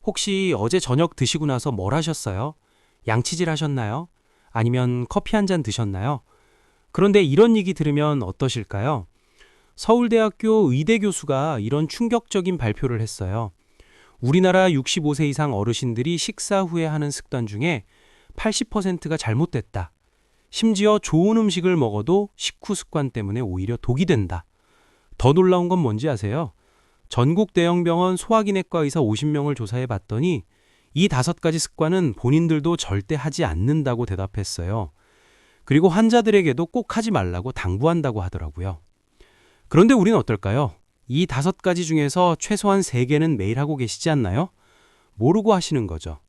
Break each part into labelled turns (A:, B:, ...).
A: 혹시 어제 저녁 드시고 나서 뭘 하셨어요? 양치질 하셨나요? 아니면 커피 한 잔 드셨나요? 그런데 이런 얘기 들으면 어떠실까요? 서울대학교 의대 교수가 이런 충격적인 발표를 했어요. 우리나라 65세 이상 어르신들이 식사 후에 하는 습관 중에 80%가 잘못됐다. 심지어 좋은 음식을 먹어도 식후 습관 때문에 오히려 독이 된다. 더 놀라운 건 뭔지 아세요? 전국 대형병원 소화기내과 의사 50명을 조사해 봤더니 이 5가지 습관은 본인들도 절대 하지 않는다고 대답했어요. 그리고 환자들에게도 꼭 하지 말라고 당부한다고 하더라고요. 그런데 우리는 어떨까요? 이 5가지 중에서 최소한 3개는 매일 하고 계시지 않나요? 모르고 하시는 거죠.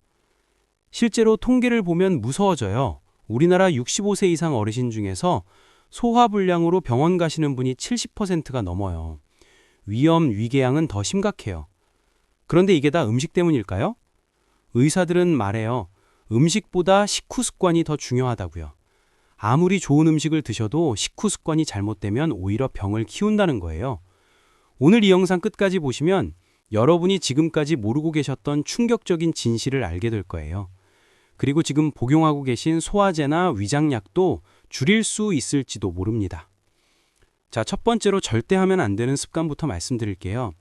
A: 실제로 통계를 보면 무서워져요. 우리나라 65세 이상 어르신 중에서 소화불량으로 병원 가시는 분이 70%가 넘어요. 위염, 위궤양은 더 심각해요. 그런데 이게 다 음식 때문일까요? 의사들은 말해요. 음식보다 식후 습관이 더 중요하다고요. 아무리 좋은 음식을 드셔도 식후 습관이 잘못되면 오히려 병을 키운다는 거예요. 오늘 이 영상 끝까지 보시면 여러분이 지금까지 모르고 계셨던 충격적인 진실을 알게 될 거예요. 그리고 지금 복용하고 계신 소화제나 위장약도 줄일 수 있을지도 모릅니다. 자, 첫 번째로 절대 하면 안 되는 습관부터 말씀드릴게요.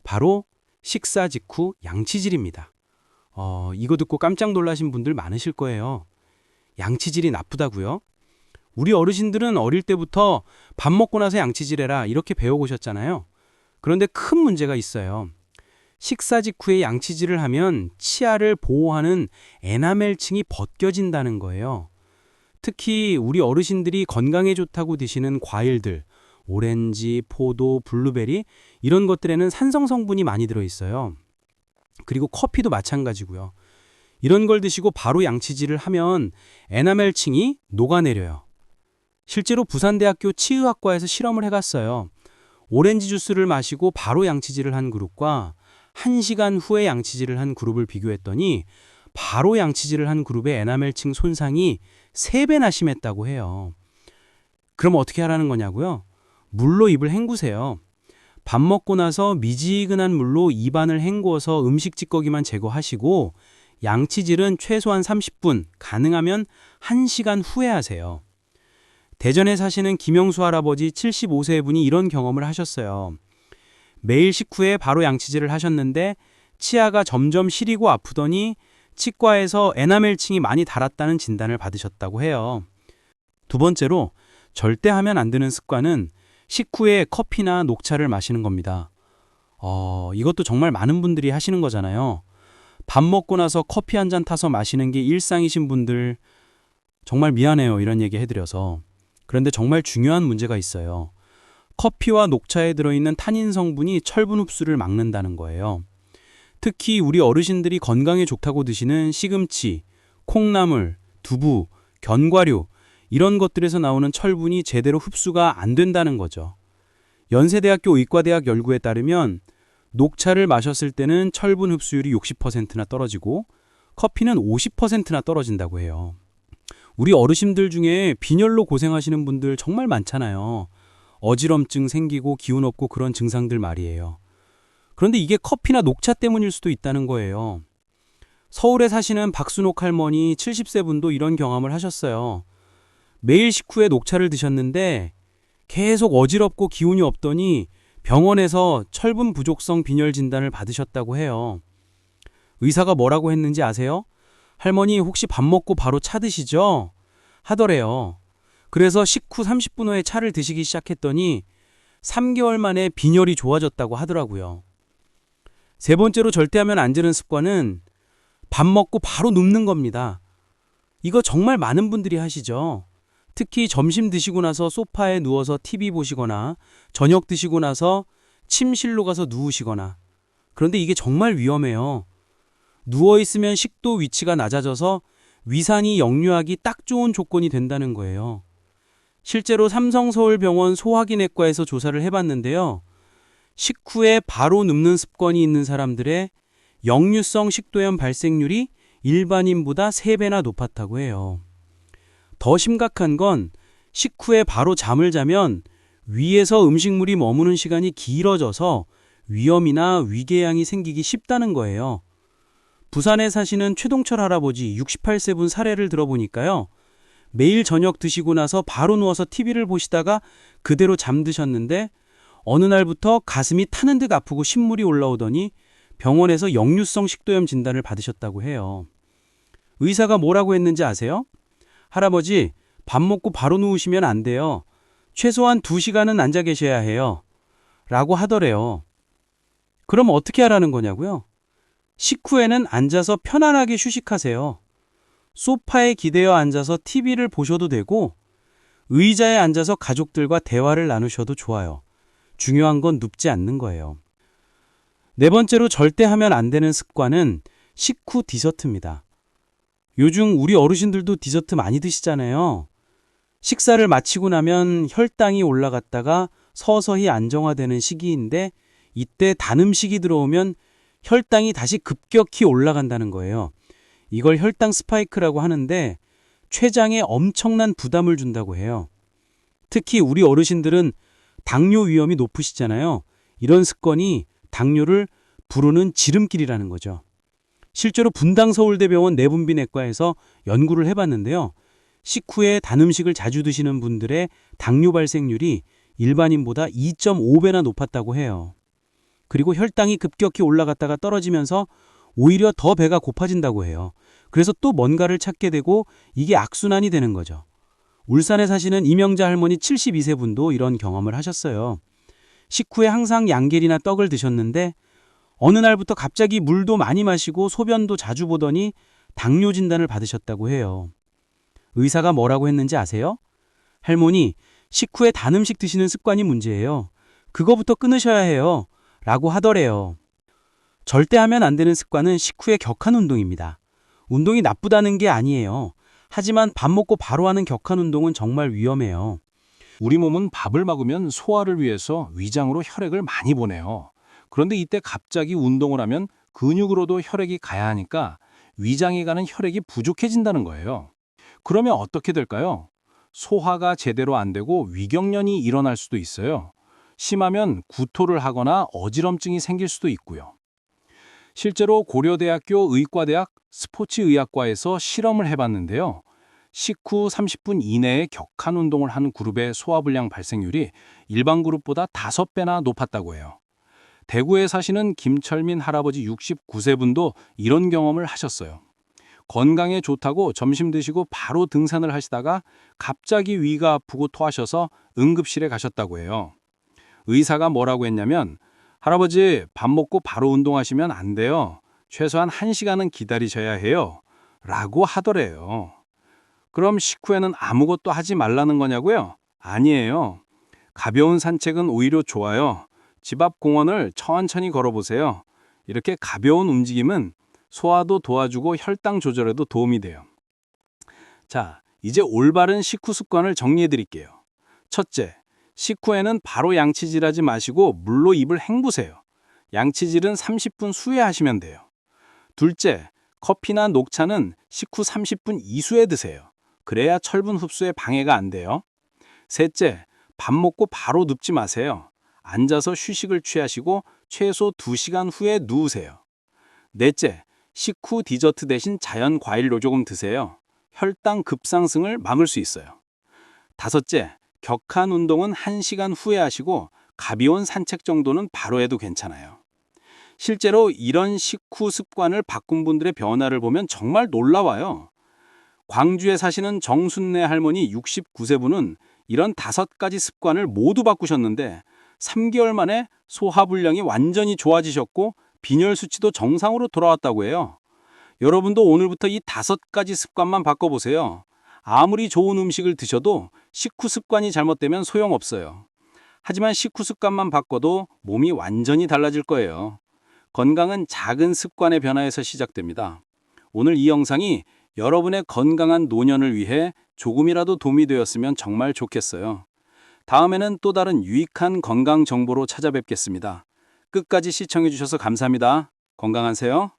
A: 바로 식사 직후 양치질입니다. 이거 듣고 깜짝 놀라신 분들 많으실 거예요. 양치질이 나쁘다고요? 우리 어르신들은 어릴 때부터 밥 먹고 나서 양치질해라 이렇게 배워오셨잖아요. 그런데 큰 문제가 있어요. 식사 직후에 양치질을 하면 치아를 보호하는 에나멜층이 벗겨진다는 거예요. 특히 우리 어르신들이 건강에 좋다고 드시는 과일들, 오렌지, 포도, 블루베리 이런 것들에는 산성 성분이 많이 들어있어요. 그리고 커피도 마찬가지고요. 이런 걸 드시고 바로 양치질을 하면 에나멜층이 녹아내려요. 실제로 부산대학교 치의학과에서 실험을 해봤어요. 오렌지 주스를 마시고 바로 양치질을 한 그룹과 1시간 후에 양치질을 한 그룹을 비교했더니 바로 양치질을 한 그룹의 에나멜층 손상이 3배나 심했다고 해요. 그럼 어떻게 하라는 거냐고요? 물로 입을 헹구세요. 밥 먹고 나서 미지근한 물로 입안을 헹구어서 음식 찌꺼기만 제거하시고 양치질은 최소한 30분, 가능하면 1시간 후에 하세요. 대전에 사시는 김영수 할아버지 75세 분이 이런 경험을 하셨어요. 매일 식후에 바로 양치질을 하셨는데 치아가 점점 시리고 아프더니 치과에서 에나멜층이 많이 닳았다는 진단을 받으셨다고 해요. 두 번째로 절대 하면 안 되는 습관은 식후에 커피나 녹차를 마시는 겁니다. 이것도 정말 많은 분들이 하시는 거잖아요. 밥 먹고 나서 커피 한 잔 타서 마시는 게 일상이신 분들 정말 미안해요. 이런 얘기 해드려서. 그런데 정말 중요한 문제가 있어요. 커피와 녹차에 들어있는 타닌 성분이 철분 흡수를 막는다는 거예요. 특히 우리 어르신들이 건강에 좋다고 드시는 시금치, 콩나물, 두부, 견과류 이런 것들에서 나오는 철분이 제대로 흡수가 안 된다는 거죠. 연세대학교 의과대학 연구에 따르면 녹차를 마셨을 때는 철분 흡수율이 60%나 떨어지고 커피는 50%나 떨어진다고 해요. 우리 어르신들 중에 빈혈로 고생하시는 분들 정말 많잖아요. 어지럼증 생기고 기운 없고 그런 증상들 말이에요. 그런데 이게 커피나 녹차 때문일 수도 있다는 거예요. 서울에 사시는 박순옥 할머니 70세 분도 이런 경험을 하셨어요. 매일 식후에 녹차를 드셨는데 계속 어지럽고 기운이 없더니 병원에서 철분 부족성 빈혈 진단을 받으셨다고 해요. 의사가 뭐라고 했는지 아세요? 할머니 혹시 밥 먹고 바로 차 드시죠? 하더래요. 그래서 식후 30분 후에 차를 드시기 시작했더니 3개월 만에 빈혈이 좋아졌다고 하더라고요. 세 번째로 절대 하면 안 되는 습관은 밥 먹고 바로 눕는 겁니다. 이거 정말 많은 분들이 하시죠. 특히 점심 드시고 나서 소파에 누워서 TV 보시거나 저녁 드시고 나서 침실로 가서 누우시거나. 그런데 이게 정말 위험해요. 누워있으면 식도 위치가 낮아져서 위산이 역류하기 딱 좋은 조건이 된다는 거예요. 실제로 삼성서울병원 소화기내과에서 조사를 해봤는데요. 식후에 바로 눕는 습관이 있는 사람들의 역류성 식도염 발생률이 일반인보다 3배나 높았다고 해요. 더 심각한 건 식후에 바로 잠을 자면 위에서 음식물이 머무는 시간이 길어져서 위염이나 위궤양이 생기기 쉽다는 거예요. 부산에 사시는 최동철 할아버지 68세 분 사례를 들어보니까요. 매일 저녁 드시고 나서 바로 누워서 TV를 보시다가 그대로 잠드셨는데 어느 날부터 가슴이 타는 듯 아프고 신물이 올라오더니 병원에서 역류성 식도염 진단을 받으셨다고 해요. 의사가 뭐라고 했는지 아세요? 할아버지, 밥 먹고 바로 누우시면 안 돼요. 최소한 2시간은 앉아 계셔야 해요. 라고 하더래요. 그럼 어떻게 하라는 거냐고요? 식후에는 앉아서 편안하게 휴식하세요. 소파에 기대어 앉아서 TV를 보셔도 되고 의자에 앉아서 가족들과 대화를 나누셔도 좋아요. 중요한 건 눕지 않는 거예요. 네 번째로 절대 하면 안 되는 습관은 식후 디저트입니다. 요즘 우리 어르신들도 디저트 많이 드시잖아요. 식사를 마치고 나면 혈당이 올라갔다가 서서히 안정화되는 시기인데 이때 단 음식이 들어오면 혈당이 다시 급격히 올라간다는 거예요. 이걸 혈당 스파이크라고 하는데 췌장에 엄청난 부담을 준다고 해요. 특히 우리 어르신들은 당뇨 위험이 높으시잖아요. 이런 습관이 당뇨를 부르는 지름길이라는 거죠. 실제로 분당서울대병원 내분비내과에서 연구를 해봤는데요. 식후에 단 음식을 자주 드시는 분들의 당뇨 발생률이 일반인보다 2.5배나 높았다고 해요. 그리고 혈당이 급격히 올라갔다가 떨어지면서 오히려 더 배가 고파진다고 해요. 그래서 또 뭔가를 찾게 되고 이게 악순환이 되는 거죠. 울산에 사시는 이명자 할머니 72세 분도 이런 경험을 하셨어요. 식후에 항상 양계리나 떡을 드셨는데 어느 날부터 갑자기 물도 많이 마시고 소변도 자주 보더니 당뇨 진단을 받으셨다고 해요. 의사가 뭐라고 했는지 아세요? 할머니, 식후에 단 음식 드시는 습관이 문제예요. 그거부터 끊으셔야 해요. 라고 하더래요. 절대 하면 안 되는 습관은 식후에 격한 운동입니다. 운동이 나쁘다는 게 아니에요. 하지만 밥 먹고 바로 하는 격한 운동은 정말 위험해요.
B: 우리 몸은 밥을 먹으면 소화를 위해서 위장으로 혈액을 많이 보내요. 그런데 이때 갑자기 운동을 하면 근육으로도 혈액이 가야 하니까 위장에 가는 혈액이 부족해진다는 거예요. 그러면 어떻게 될까요? 소화가 제대로 안 되고 위경련이 일어날 수도 있어요. 심하면 구토를 하거나 어지럼증이 생길 수도 있고요. 실제로 고려대학교 의과대학 스포츠의학과에서 실험을 해봤는데요. 식후 30분 이내에 격한 운동을 하는 그룹의 소화불량 발생률이 일반 그룹보다 5배나 높았다고 해요. 대구에 사시는 김철민 할아버지 69세 분도 이런 경험을 하셨어요. 건강에 좋다고 점심 드시고 바로 등산을 하시다가 갑자기 위가 아프고 토하셔서 응급실에 가셨다고 해요. 의사가 뭐라고 했냐면 할아버지 밥 먹고 바로 운동하시면 안 돼요. 최소한 1시간은 기다리셔야 해요. 라고 하더래요. 그럼 식후에는 아무것도 하지 말라는 거냐고요? 아니에요. 가벼운 산책은 오히려 좋아요. 집 앞 공원을 천천히 걸어보세요. 이렇게 가벼운 움직임은 소화도 도와주고 혈당 조절에도 도움이 돼요. 자, 이제 올바른 식후 습관을 정리해 드릴게요. 첫째, 식후에는 바로 양치질하지 마시고 물로 입을 헹구세요. 양치질은 30분 후에 하시면 돼요. 둘째, 커피나 녹차는 식후 30분 이후에 드세요. 그래야 철분 흡수에 방해가 안 돼요. 셋째, 밥 먹고 바로 눕지 마세요. 앉아서 휴식을 취하시고 최소 2시간 후에 누우세요. 넷째, 식후 디저트 대신 자연 과일로 조금 드세요. 혈당 급상승을 막을 수 있어요. 다섯째, 격한 운동은 1시간 후에 하시고 가벼운 산책 정도는 바로 해도 괜찮아요. 실제로 이런 식후 습관을 바꾼 분들의 변화를 보면 정말 놀라워요. 광주에 사시는 정순래 할머니 69세 분은 이런 5가지 습관을 모두 바꾸셨는데 3개월 만에 소화불량이 완전히 좋아지셨고 빈혈 수치도 정상으로 돌아왔다고 해요. 여러분도 오늘부터 이 5가지 습관만 바꿔보세요. 아무리 좋은 음식을 드셔도 식후 습관이 잘못되면 소용없어요. 하지만 식후 습관만 바꿔도 몸이 완전히 달라질 거예요. 건강은 작은 습관의 변화에서 시작됩니다. 오늘 이 영상이 여러분의 건강한 노년을 위해 조금이라도 도움이 되었으면 정말 좋겠어요. 다음에는 또 다른 유익한 건강 정보로 찾아뵙겠습니다. 끝까지 시청해 주셔서 감사합니다. 건강하세요.